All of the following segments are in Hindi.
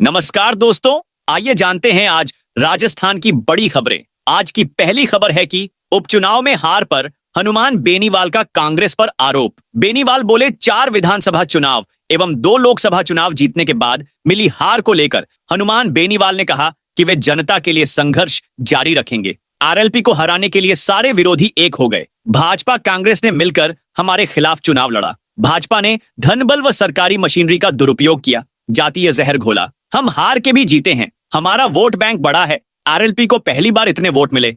नमस्कार दोस्तों, आइए जानते हैं आज राजस्थान की बड़ी खबरें। आज की पहली खबर है कि उपचुनाव में हार पर हनुमान बेनीवाल का कांग्रेस पर आरोप। बेनीवाल बोले 4 विधानसभा चुनाव एवं 2 लोकसभा चुनाव जीतने के बाद मिली हार को लेकर हनुमान बेनीवाल ने कहा कि वे जनता के लिए संघर्ष जारी रखेंगे। आरएलपी को हराने के लिए सारे विरोधी एक हो गए। भाजपा कांग्रेस ने मिलकर हमारे खिलाफ चुनाव लड़ा। भाजपा ने धनबल व सरकारी मशीनरी का दुरुपयोग किया, जातीय जहर घोला। हम हार के भी जीते हैं, हमारा वोट बैंक बड़ा है। आरएलपी को पहली बार इतने वोट मिले।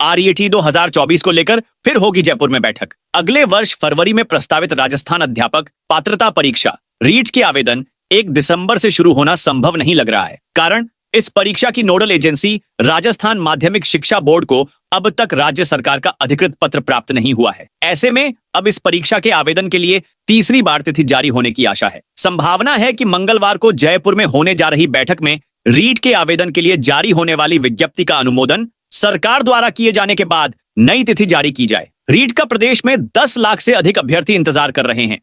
आरईटी 2024 को लेकर फिर होगी जयपुर में बैठक। अगले वर्ष फरवरी में प्रस्तावित राजस्थान अध्यापक पात्रता परीक्षा रीट के आवेदन 1 दिसंबर से शुरू होना संभव नहीं लग रहा है। कारण, इस परीक्षा की नोडल एजेंसी राजस्थान माध्यमिक शिक्षा बोर्ड को अब तक राज्य सरकार का अधिकृत पत्र प्राप्त नहीं हुआ है। ऐसे में अब इस परीक्षा के आवेदन के लिए तीसरी बार तिथि जारी होने की आशा है। संभावना है कि मंगलवार को जयपुर में होने जा रही बैठक में रीट के आवेदन के लिए जारी होने वाली विज्ञप्ति का अनुमोदन सरकार द्वारा किए जाने के बाद नई तिथि जारी की जाए। रीट का प्रदेश में 10 लाख से अधिक अभ्यर्थी इंतजार कर रहे हैं।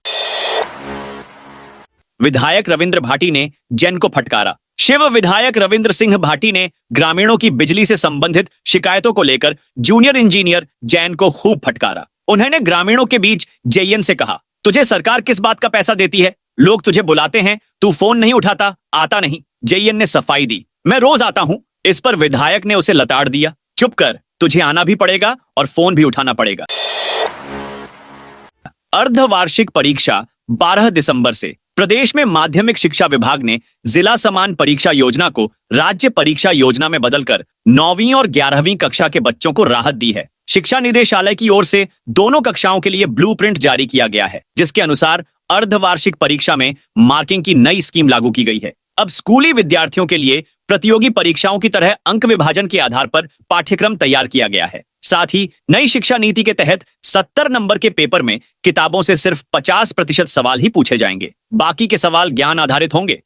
विधायक रविंद्र भाटी ने जैन को फटकारा। शिव विधायक रविंद्र सिंह भाटी ने ग्रामीणों की बिजली से संबंधित शिकायतों को लेकर जूनियर इंजीनियर जैन को खूब फटकारा। उन्होंने ग्रामीणों के बीच जेएन से कहा, तुझे सरकार किस बात का पैसा देती है? लोग तुझे बुलाते हैं, तू फोन नहीं उठाता, आता नहीं। जेएन ने सफाई दी, मैं रोज आता हूं। इस पर विधायक ने उसे लताड़ दिया, चुप कर, तुझे आना भी पड़ेगा और फोन भी उठाना पड़ेगा। अर्धवार्षिक परीक्षा 12 दिसंबर से। प्रदेश में माध्यमिक शिक्षा विभाग ने जिला समान परीक्षा योजना को राज्य परीक्षा योजना में बदलकर 9वीं और 11वीं कक्षा के बच्चों को राहत दी है। शिक्षा निदेशालय की ओर से दोनों कक्षाओं के लिए ब्लूप्रिंट जारी किया गया है, जिसके अनुसार अर्धवार्षिक परीक्षा में मार्किंग की नई स्कीम लागू की गई है। अब स्कूली विद्यार्थियों के लिए प्रतियोगी परीक्षाओं की तरह अंक विभाजन के आधार पर पाठ्यक्रम तैयार किया गया है। साथ ही नई शिक्षा नीति के तहत 70 नंबर के पेपर में किताबों से सिर्फ 50% सवाल ही पूछे जाएंगे, बाकी के सवाल ज्ञान आधारित होंगे।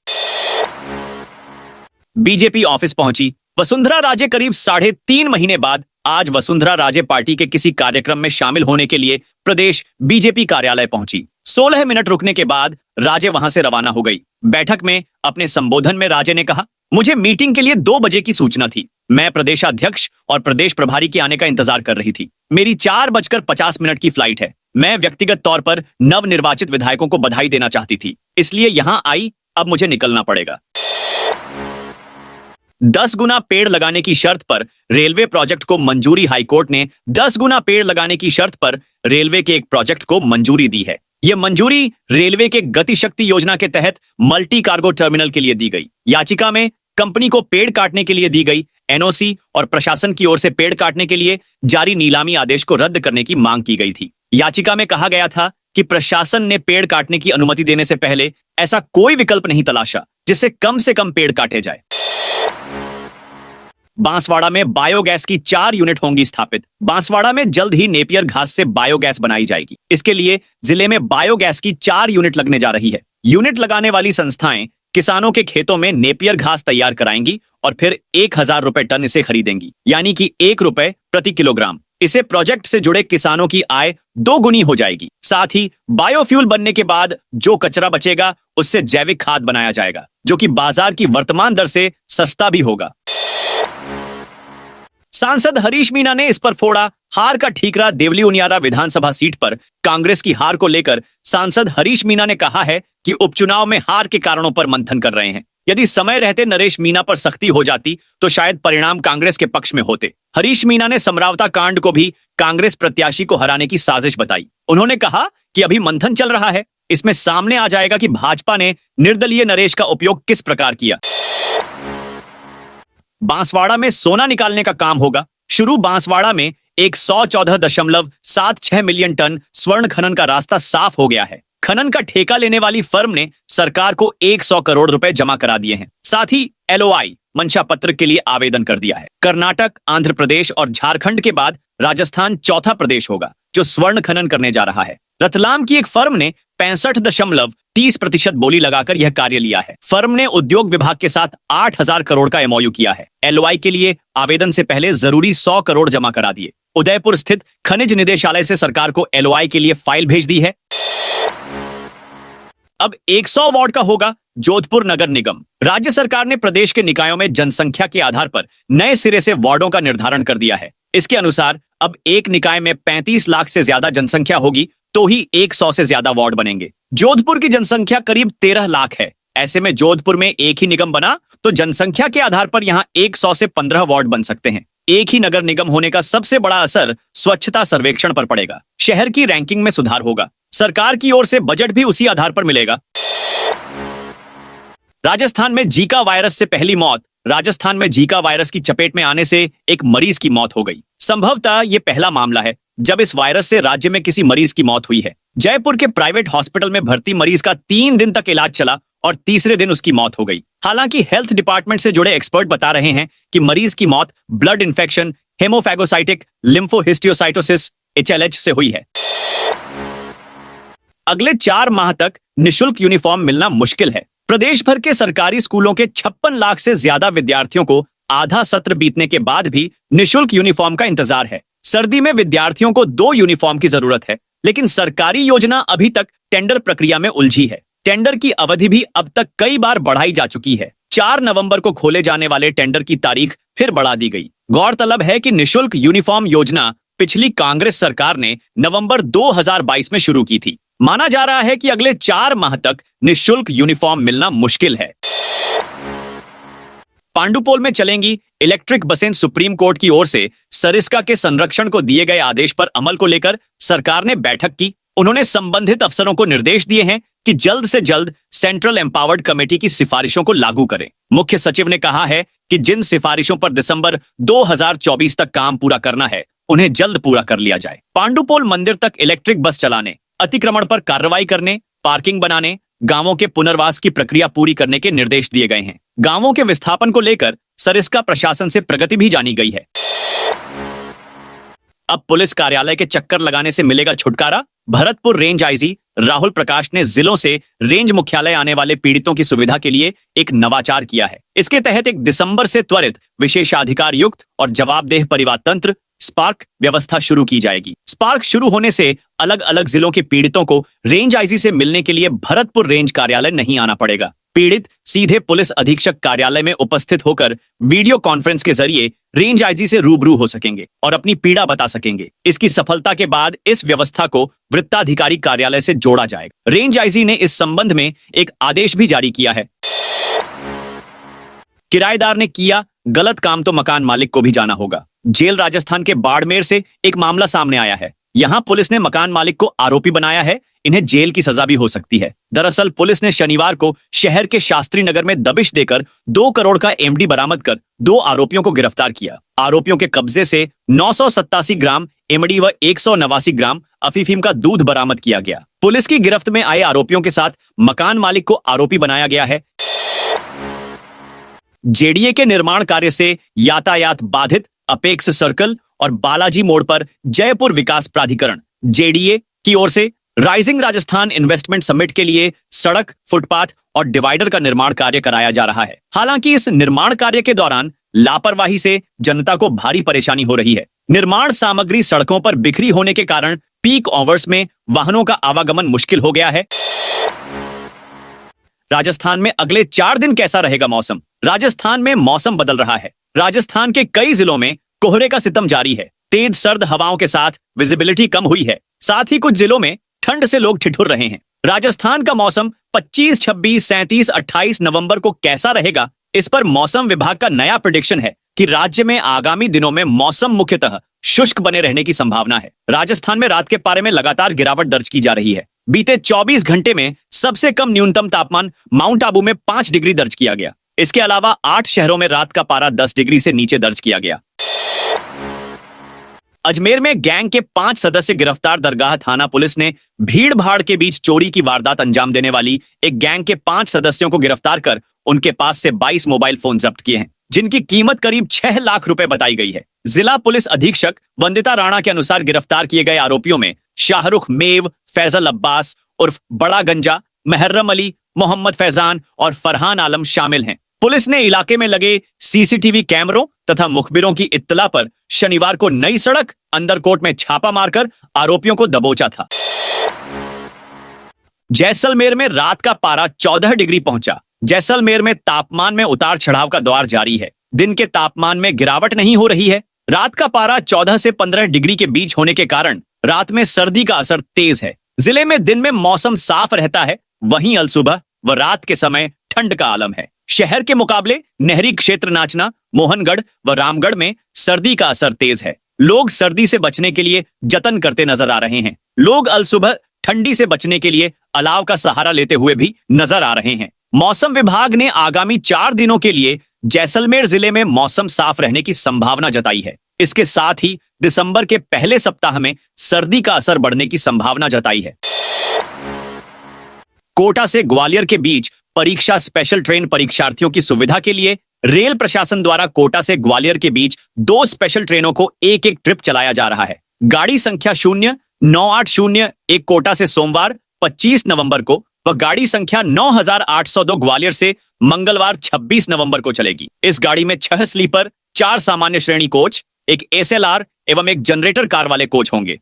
बीजेपी ऑफिस पहुंची वसुंधरा राजे। करीब 3.5 महीने बाद आज वसुंधरा राजे पार्टी के किसी कार्यक्रम में शामिल होने के लिए प्रदेश बीजेपी कार्यालय पहुंची। 16 मिनट रुकने के बाद राजे वहां से रवाना हो गई। बैठक में अपने संबोधन में राजे ने कहा, मुझे मीटिंग के लिए 2 बजे की सूचना थी। मैं प्रदेशाध्यक्ष और प्रदेश प्रभारी के आने का इंतजार कर रही थी। मेरी 4:50 की फ्लाइट है। मैं व्यक्तिगत तौर पर नवनिर्वाचित विधायकों को बधाई देना चाहती थी, इसलिए यहां आई। अब मुझे निकलना पड़ेगा। 10 गुना पेड़ लगाने की शर्त पर रेलवे प्रोजेक्ट को मंजूरी। हाईकोर्ट ने 10 गुना पेड़ लगाने की शर्त पर रेलवे के एक प्रोजेक्ट को मंजूरी दी है। यह मंजूरी रेलवे के गति शक्ति योजना के तहत मल्टी कार्गो टर्मिनल के लिए दी गई। याचिका में कंपनी को पेड़ काटने के लिए दी गई एनओसी और प्रशासन की ओर से पेड़ काटने के लिए जारी नीलामी आदेश को रद्द करने की मांग की गई थी। याचिका में कहा गया था कि प्रशासन ने पेड़ काटने की अनुमति देने से पहले ऐसा कोई विकल्प नहीं तलाशा जिससे कम से कम पेड़ काटे जाए। बांसवाड़ा में बायोगैस की 4 यूनिट होंगी स्थापित। बांसवाड़ा में जल्द ही नेपियर घास से बायोगैस बनाई जाएगी। इसके लिए जिले में बायोगैस की 4 यूनिट लगने जा रही है। यूनिट लगाने वाली संस्थाएं किसानों के खेतों में नेपियर घास तैयार कराएंगी और फिर 1000 रुपए टन इसे खरीदेंगी, यानी कि 1 रुपए प्रति किलोग्राम। इसे प्रोजेक्ट से जुड़े किसानों की आय 2 गुनी हो जाएगी। साथ ही बायोफ्यूल बनने के बाद जो कचरा बचेगा उससे जैविक खाद बनाया जाएगा, जो कि बाजार की वर्तमान दर से सस्ता भी होगा। सांसद हरीश मीणा ने इस पर फोड़ा हार का ठीकरा। देवली उनियारा विधानसभा सीट पर कांग्रेस की हार को लेकर सांसद हरीश मीणा ने कहा है कि उपचुनाव में हार के कारणों पर मंथन कर रहे हैं। यदि समय रहते नरेश मीणा पर सख्ती हो जाती तो शायद परिणाम कांग्रेस के पक्ष में होते। हरीश मीणा ने समरावता कांड को भी कांग्रेस प्रत्याशी को हराने की साजिश बताई। उन्होंने कहा कि अभी मंथन चल रहा है, इसमें सामने आ जाएगा कि भाजपा ने निर्दलीय नरेश का उपयोग किस प्रकार किया। बांसवाड़ा में सोना निकालने का काम होगा शुरू। बांसवाड़ा में 114.76 मिलियन टन स्वर्ण खनन का रास्ता साफ हो गया है। खनन का ठेका लेने वाली फर्म ने सरकार को 100 करोड़ रुपए जमा करा दिए हैं। साथ ही एलओआई मंशा पत्र के लिए आवेदन कर दिया है। कर्नाटक, आंध्र प्रदेश और झारखंड के बाद राजस्थान चौथा प्रदेश होगा जो स्वर्ण खनन करने जा रहा है। रतलाम की एक फर्म ने 65.30% बोली लगाकर यह कार्य लिया है। फर्म ने उद्योग विभाग के साथ 8000 करोड़ का एमओयू किया है। एलओआई के लिए आवेदन से पहले जरूरी 100 करोड़ जमा करा दिए। उदयपुर स्थित खनिज निदेशालय से सरकार को एलओआई के लिए फाइल भेज दी है। अब 100 वाट का होगा जोधपुर नगर निगम। राज्य सरकार ने प्रदेश के निकायों में जनसंख्या के आधार पर नए सिरे से वार्डों का निर्धारण कर दिया है। इसके अनुसार अब एक निकाय में 35 लाख से ज्यादा जनसंख्या होगी तो ही 100 से ज्यादा वार्ड बनेंगे। जोधपुर की जनसंख्या करीब 13 लाख है। ऐसे में जोधपुर में एक ही निगम बना तो जनसंख्या के आधार पर यहाँ 100 से 15 वार्ड बन सकते हैं। एक ही नगर निगम होने का सबसे बड़ा असर स्वच्छता सर्वेक्षण पर पड़ेगा। शहर की रैंकिंग में सुधार होगा। सरकार की ओर से बजट भी उसी आधार पर मिलेगा। राजस्थान में जीका वायरस से पहली मौत। राजस्थान में जीका वायरस की चपेट में आने से एक मरीज की मौत हो गई। संभवतः यह पहला मामला है जब इस वायरस से राज्य में किसी मरीज की मौत हुई है। जयपुर के प्राइवेट हॉस्पिटल में भर्ती मरीज का 3 दिन तक इलाज चला और तीसरे दिन उसकी मौत हो गई। हालांकि हेल्थ डिपार्टमेंट से जुड़े एक्सपर्ट बता रहे हैं कि मरीज की मौत ब्लड इन्फेक्शन, हेमोफैगोसाइटिक लिम्फोहिस्टियोसाइटोसिस HLH से हुई है। अगले 4 माह तक निशुल्क यूनिफॉर्म मिलना मुश्किल है। प्रदेश भर के सरकारी स्कूलों के 56 लाख से ज्यादा विद्यार्थियों को आधा सत्र बीतने के बाद भी निशुल्क यूनिफॉर्म का इंतजार है। सर्दी में विद्यार्थियों को 2 यूनिफॉर्म की जरूरत है, लेकिन सरकारी योजना अभी तक टेंडर प्रक्रिया में उलझी है। टेंडर की अवधि भी अब तक कई बार बढ़ाई जा चुकी है। 4 नवंबर को खोले जाने वाले टेंडर की तारीख फिर बढ़ा दी गई। गौरतलब है कि निशुल्क यूनिफॉर्म योजना पिछली कांग्रेस सरकार ने नवंबर 2022 में शुरू की थी। माना जा रहा है कि अगले 4 माह तक निशुल्क यूनिफॉर्म मिलना मुश्किल है। पांडुपोल में चलेंगी इलेक्ट्रिक बसें। सुप्रीम कोर्ट की ओर से सरिस्का के संरक्षण को दिए गए आदेश पर अमल को लेकर सरकार ने बैठक की। उन्होंने संबंधित अफसरों को निर्देश दिए हैं कि जल्द से जल्द सेंट्रल एम्पावर्ड कमेटी की सिफारिशों को लागू करें। मुख्य सचिव ने कहा है कि जिन सिफारिशों पर दिसंबर 2024 तक काम पूरा करना है, उन्हें जल्द पूरा कर लिया जाए। पांडुपोल मंदिर तक इलेक्ट्रिक बस चलाने, अतिक्रमण पर कार्रवाई करने, पार्किंग बनाने, गांवों के पुनर्वास की प्रक्रिया पूरी करने के निर्देश दिए गए हैं। गांवों के विस्थापन को लेकर सरिस्का प्रशासन से प्रगति भी जानी गई है। अब पुलिस कार्यालय के चक्कर लगाने से मिलेगा छुटकारा। भरतपुर रेंज आईजी राहुल प्रकाश ने जिलों से रेंज मुख्यालय आने वाले पीड़ितों की सुविधा के लिए एक नवाचार किया है। इसके तहत 1 दिसंबर से त्वरित विशेषाधिकार युक्त और जवाबदेह परिवार तंत्र स्पार्क व्यवस्था शुरू की जाएगी। स्पार्क शुरू होने से अलग अलग जिलों के पीड़ितों को रेंज आईजी से मिलने के लिए भरतपुर रेंज कार्यालय नहीं आना पड़ेगा। पीड़ित सीधे पुलिस अधीक्षक कार्यालय में उपस्थित होकर वीडियो कॉन्फ्रेंस के जरिए रेंज आईजी से रूबरू हो सकेंगे और अपनी पीड़ा बता सकेंगे। इसकी सफलता के बाद इस व्यवस्था को वृत्ताधिकारी कार्यालय से जोड़ा जाएगा। रेंज आईजी ने इस संबंध में एक आदेश भी जारी किया है। किराएदार ने किया गलत काम तो मकान मालिक को भी जाना होगा। जेल राजस्थान के बाड़मेर से एक मामला सामने आया है। यहां पुलिस ने मकान मालिक को आरोपी बनाया है। इन्हें जेल की सजा भी हो सकती है। दरअसल पुलिस ने शनिवार को शहर के शास्त्री नगर में दबिश देकर 2 करोड़ का एमडी बरामद कर 2 आरोपियों को गिरफ्तार किया। आरोपियों के कब्जे से 987 ग्राम एमडी व 189 ग्राम अफीफीम का दूध बरामद किया गया। पुलिस की गिरफ्त में आए आरोपियों के साथ मकान मालिक को आरोपी बनाया गया है। जेडीए के निर्माण कार्य से यातायात बाधित। अपेक्स सर्कल और बालाजी मोड़ पर जयपुर विकास प्राधिकरण जेडीए की ओर से राइजिंग राजस्थान इन्वेस्टमेंट समिट के लिए सड़क, फुटपाथ और डिवाइडर का निर्माण कार्य कराया जा रहा है। हालांकि इस निर्माण कार्य के दौरान लापरवाही से जनता को भारी परेशानी हो रही है। निर्माण सामग्री सड़कों पर बिखरी होने के कारण पीक आवर्स में वाहनों का आवागमन मुश्किल हो गया है। राजस्थान में अगले 4 दिन कैसा रहेगा मौसम? राजस्थान में मौसम बदल रहा है। राजस्थान के कई जिलों में कोहरे का सितम जारी है। तेज सर्द हवाओं के साथ विजिबिलिटी कम हुई है। साथ ही कुछ जिलों में ठंड से लोग ठिठुर रहे हैं। राजस्थान का मौसम 25, 26, 37, 28 नवंबर को कैसा रहेगा, इस पर मौसम विभाग का नया प्रेडिक्शन है कि राज्य में आगामी दिनों में मौसम मुख्यतः शुष्क बने रहने की संभावना है। राजस्थान में रात के पारे में लगातार गिरावट दर्ज की जा रही है। बीते 24 घंटे में सबसे कम न्यूनतम तापमान माउंट आबू में 5 डिग्री दर्ज किया गया। इसके अलावा 8 शहरों में रात का पारा 10 डिग्री से नीचे दर्ज किया गया। अजमेर में गैंग के 5 सदस्य गिरफ्तार। दरगाह थाना पुलिस ने भीड़ भाड़ के बीच चोरी की वारदात अंजाम देने वाली एक गैंग के 5 सदस्यों को गिरफ्तार कर उनके पास से 22 मोबाइल फोन जब्त किए हैं, जिनकी कीमत करीब 6 लाख रुपए बताई गई है। जिला पुलिस अधीक्षक वंदिता राणा के अनुसार गिरफ्तार किए गए आरोपियों में शाहरुख मेव, फैजल अब्बास उर्फ बड़ा गंजा, महर्रम अली, मोहम्मद फैजान और फरहान आलम शामिल हैं। पुलिस ने इलाके में लगे सीसीटीवी कैमरों तथा मुखबिरों की इत्तला पर शनिवार को नई सड़क अंदरकोट में छापा मारकर आरोपियों को दबोचा था। जैसलमेर में रात का पारा 14 डिग्री पहुंचा। जैसलमेर में तापमान में उतार चढ़ाव का दौर जारी है। दिन के तापमान में गिरावट नहीं हो रही है। रात का पारा 14 से 15 डिग्री के बीच होने के कारण रात में सर्दी का असर तेज है। जिले में दिन में मौसम साफ रहता है, वहीं अलसुबह व रात के समय ठंड का आलम है। शहर के मुकाबले नहरी क्षेत्र नाचना, मोहनगढ़ व रामगढ़ में सर्दी का असर तेज है। लोग सर्दी से बचने के लिए जतन करते नजर आ रहे हैं। लोग अलसुबह ठंडी से बचने के लिए अलाव का सहारा लेते हुए भी नजर आ रहे हैं। मौसम विभाग ने आगामी 4 दिनों के लिए जैसलमेर जिले में मौसम साफ रहने की संभावना जताई है। इसके साथ ही दिसंबर के पहले सप्ताह में सर्दी का असर बढ़ने की संभावना जताई है। कोटा से ग्वालियर के बीच परीक्षा स्पेशल ट्रेन परीक्षार्थियों की सुविधा के लिए रेल प्रशासन द्वारा कोटा से ग्वालियर के बीच 2 स्पेशल ट्रेनों को एक ट्रिप चलाया जा रहा है। गाड़ी संख्या 0980 कोटा से सोमवार 25 नवंबर को व गाड़ी संख्या 9802 ग्वालियर से मंगलवार 26 नवंबर को चलेगी। इस गाड़ी में 6 स्लीपर, 4 सामान्य श्रेणी कोच, एक SLR एवं एक जनरेटर कार वाले कोच होंगे।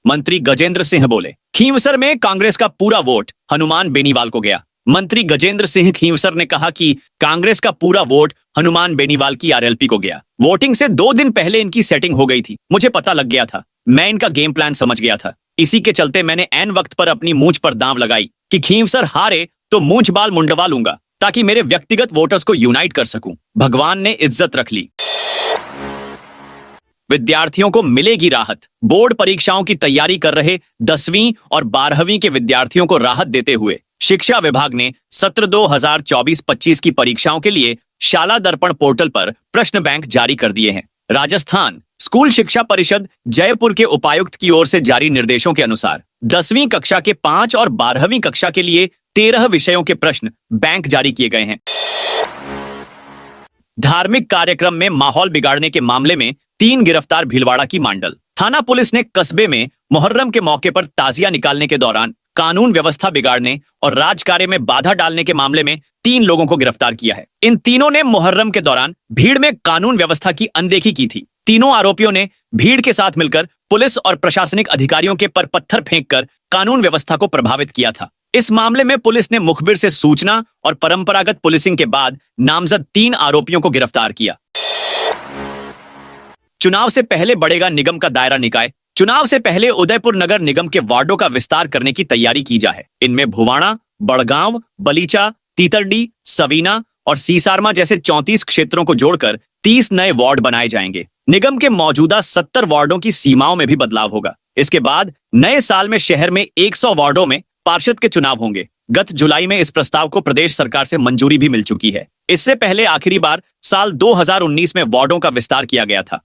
मंत्री गजेंद्र सिंह बोले, खींवसर में कांग्रेस का पूरा वोट हनुमान बेनीवाल को गया। मंत्री गजेंद्र सिंह खींवसर ने कहा कि कांग्रेस का पूरा वोट हनुमान बेनीवाल की RLP को गया। वोटिंग से 2 दिन पहले इनकी सेटिंग हो गई थी। मुझे पता लग गया था, मैं इनका गेम प्लान समझ गया था। इसी के चलते मैंने ऐन वक्त पर अपनी मूंछ पर दांव लगाई कि खींवसर हारे तो मूंछ बाल मुंडवा लूंगा, ताकि मेरे व्यक्तिगत वोटर्स को यूनाइट कर सकूं। भगवान ने इज्जत रख ली। विद्यार्थियों को मिलेगी राहत। बोर्ड परीक्षाओं की तैयारी कर रहे 10वीं और 12वीं के विद्यार्थियों को राहत देते हुए शिक्षा विभाग ने सत्र 2024-25 की परीक्षाओं के लिए शाला दर्पण पोर्टल पर प्रश्न बैंक जारी कर दिए हैं। राजस्थान स्कूल शिक्षा परिषद जयपुर के उपायुक्त की ओर से जारी निर्देशों के अनुसार 10वीं कक्षा के 5 और 12वीं कक्षा के लिए 13 विषयों के प्रश्न बैंक जारी किए गए हैं। धार्मिक कार्यक्रम में माहौल बिगाड़ने के मामले में 3 गिरफ्तार। भीलवाड़ा की मांडल थाना पुलिस ने कस्बे में मुहर्रम के मौके पर ताजिया निकालने के दौरान कानून व्यवस्था बिगाड़ने और राजकार्य में बाधा डालने के मामले में 3 लोगों को गिरफ्तार किया है। इन तीनों ने मुहर्रम के दौरान भीड़ में कानून व्यवस्था की अनदेखी की थी। तीनों आरोपियों ने भीड़ के साथ मिलकर पुलिस और प्रशासनिक अधिकारियों के पर पत्थर फेंककर कानून व्यवस्था को प्रभावित किया था। इस मामले में पुलिस ने मुखबिर से सूचना और परंपरागत पुलिसिंग के बाद नामजद 3 आरोपियों को गिरफ्तार किया। चुनाव से पहले बढ़ेगा निगम का दायरा निकाय। चुनाव से पहले उदयपुर नगर निगम के वार्डों का विस्तार करने की तैयारी की जा है। इनमें भुवाणा, बड़गांव, बलीचा, तीतरडी, सवीना और सीसारमा जैसे 34 क्षेत्रों को जोड़कर 30 नए वार्ड बनाए जाएंगे। निगम के मौजूदा 70 वार्डों की सीमाओं में भी बदलाव होगा। इसके बाद नए साल में शहर में 100 वार्डों में पार्षद के चुनाव होंगे। गत जुलाई में इस प्रस्ताव को प्रदेश सरकार से मंजूरी भी मिल चुकी है। इससे पहले आखिरी बार साल 2019 में वार्डों का विस्तार किया गया था।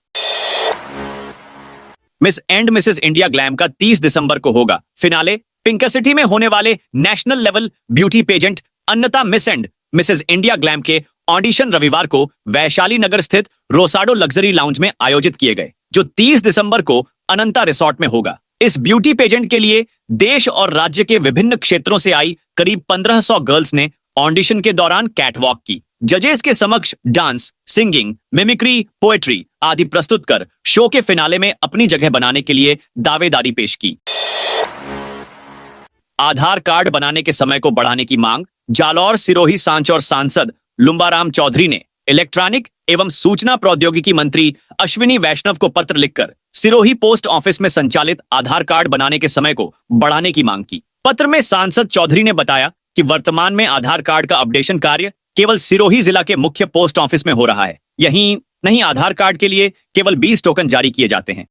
Miss and Mrs India glam का 30 दिसंबर को होगा फिनाले। पिंक सिटी में होने वाले नेशनल लेवल ब्यूटी पेजेंट अन्नता Miss and Mrs India Glam के ऑडिशन रविवार को वैशाली नगर स्थित रोसाडो लग्जरी लाउंज में आयोजित किए गए, जो 30 दिसंबर को अनंता रिसोर्ट में होगा। इस ब्यूटी पेजेंट के लिए देश और राज्य के विभिन्न क्षेत्रों से आई करीब 1500 गर्ल्स ने ऑडिशन के दौरान कैटवॉक की। जजेस के समक्ष डांस, सिंगिंग, मिमिक्री, पोएट्री आदि प्रस्तुत कर शो के फिनाले में अपनी जगह बनाने के लिए दावेदारी पेश की। आधार कार्ड बनाने के समय को बढ़ाने की मांग। जालौर सिरोही सांचौर सांसद लुम्बाराम चौधरी ने इलेक्ट्रॉनिक एवं सूचना प्रौद्योगिकी मंत्री अश्विनी वैष्णव को पत्र लिखकर सिरोही पोस्ट ऑफिस में संचालित आधार कार्ड बनाने के समय को बढ़ाने की मांग की। पत्र में सांसद चौधरी ने बताया कि वर्तमान में आधार कार्ड का अपडेशन कार्य केवल सिरोही जिला के मुख्य पोस्ट ऑफिस में हो रहा है। यहीं नहीं, आधार कार्ड के लिए केवल 20 टोकन जारी किए जाते हैं।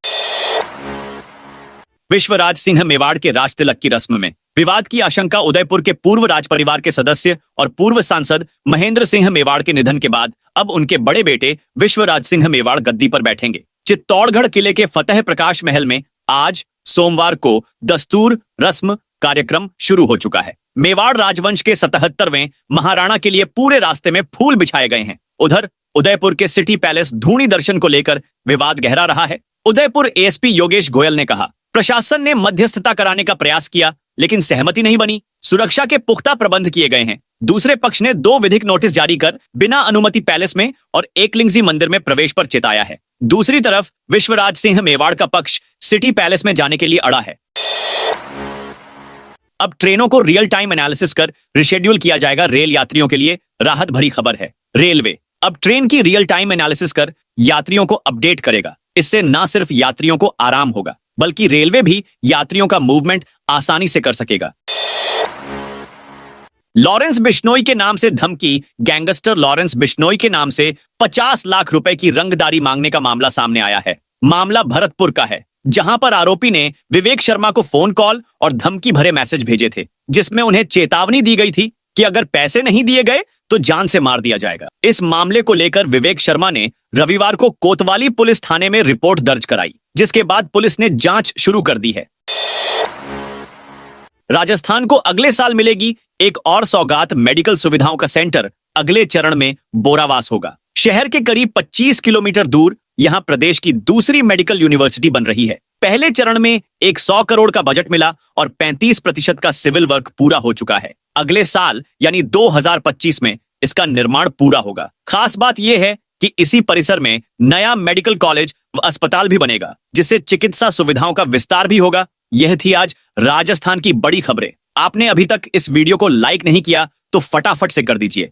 विश्वराज सिंह मेवाड़ के राज तिलक की रस्म में विवाद की आशंका। उदयपुर के पूर्व राज परिवार के सदस्य और पूर्व सांसद महेंद्र सिंह मेवाड़ के निधन के बाद अब उनके बड़े बेटे विश्वराज सिंह मेवाड़ गद्दी पर बैठेंगे। चित्तौड़गढ़ किले के फतेह प्रकाश महल में आज सोमवार को दस्तूर रस्म कार्यक्रम शुरू हो चुका है। मेवाड़ राजवंश के 77वें महाराणा के लिए पूरे रास्ते में फूल बिछाए गए हैं। उधर उदयपुर के सिटी पैलेस धूणी दर्शन को लेकर विवाद गहरा रहा है। उदयपुर ASP योगेश गोयल ने कहा, प्रशासन ने मध्यस्थता कराने का प्रयास किया लेकिन सहमति नहीं बनी। सुरक्षा के पुख्ता प्रबंध किए गए हैं। दूसरे पक्ष ने 2 विधिक नोटिस जारी कर बिना अनुमति पैलेस में और एकलिंगजी मंदिर में प्रवेश पर चेताया है। दूसरी तरफ विश्वराज सिंह मेवाड़ का पक्ष सिटी पैलेस में जाने के लिए अड़ा है। अब ट्रेनों को रियल टाइम एनालिसिस कर रिशेड्यूल किया जाएगा रेल यात्रियों के लिए। राहत भरी खबर है। रेलवे अब ट्रेन की रियल टाइम एनालिसिस कर यात्रियों को अपडेट करेगा। इससे न सिर्फ यात्रियों को आराम होगा, बल्कि रेलवे भी यात्रियों का मूवमेंट आसानी से कर सकेगा। लॉरेंस बिश्नोई के नाम से धमकी। गैंगस्टर लॉरेंस बिश्नोई के नाम से 50 लाख रुपए की रंगदारी मांगने का मामला सामने आया है। मामला भरतपुर का है, जहां पर आरोपी ने विवेक शर्मा को फोन कॉल और धमकी भरे मैसेज भेजे थे, जिसमें उन्हें चेतावनी दी गई थी कि अगर पैसे नहीं दिए गए तो जान से मार दिया जाएगा। इस मामले को लेकर विवेक शर्मा ने रविवार को कोतवाली पुलिस थाने में रिपोर्ट दर्ज कराई, जिसके बाद पुलिस ने जांच शुरू कर दी है। राजस्थान को अगले साल मिलेगी एक और सौगात। मेडिकल सुविधाओं का सेंटर अगले चरण में बोरावास होगा। शहर के करीब 25 किलोमीटर दूर यहां प्रदेश की दूसरी मेडिकल यूनिवर्सिटी बन रही है। पहले चरण में 100 करोड़ का बजट मिला और 35% का सिविल वर्क पूरा हो चुका है। अगले साल यानी 2025 में इसका निर्माण पूरा होगा। खास बात यह है कि इसी परिसर में नया मेडिकल कॉलेज व अस्पताल भी बनेगा, जिससे चिकित्सा सुविधाओं का विस्तार भी होगा। यह थी आज राजस्थान की बड़ी खबरें। आपने अभी तक इस वीडियो को लाइक नहीं किया तो फटाफट से कर दीजिए।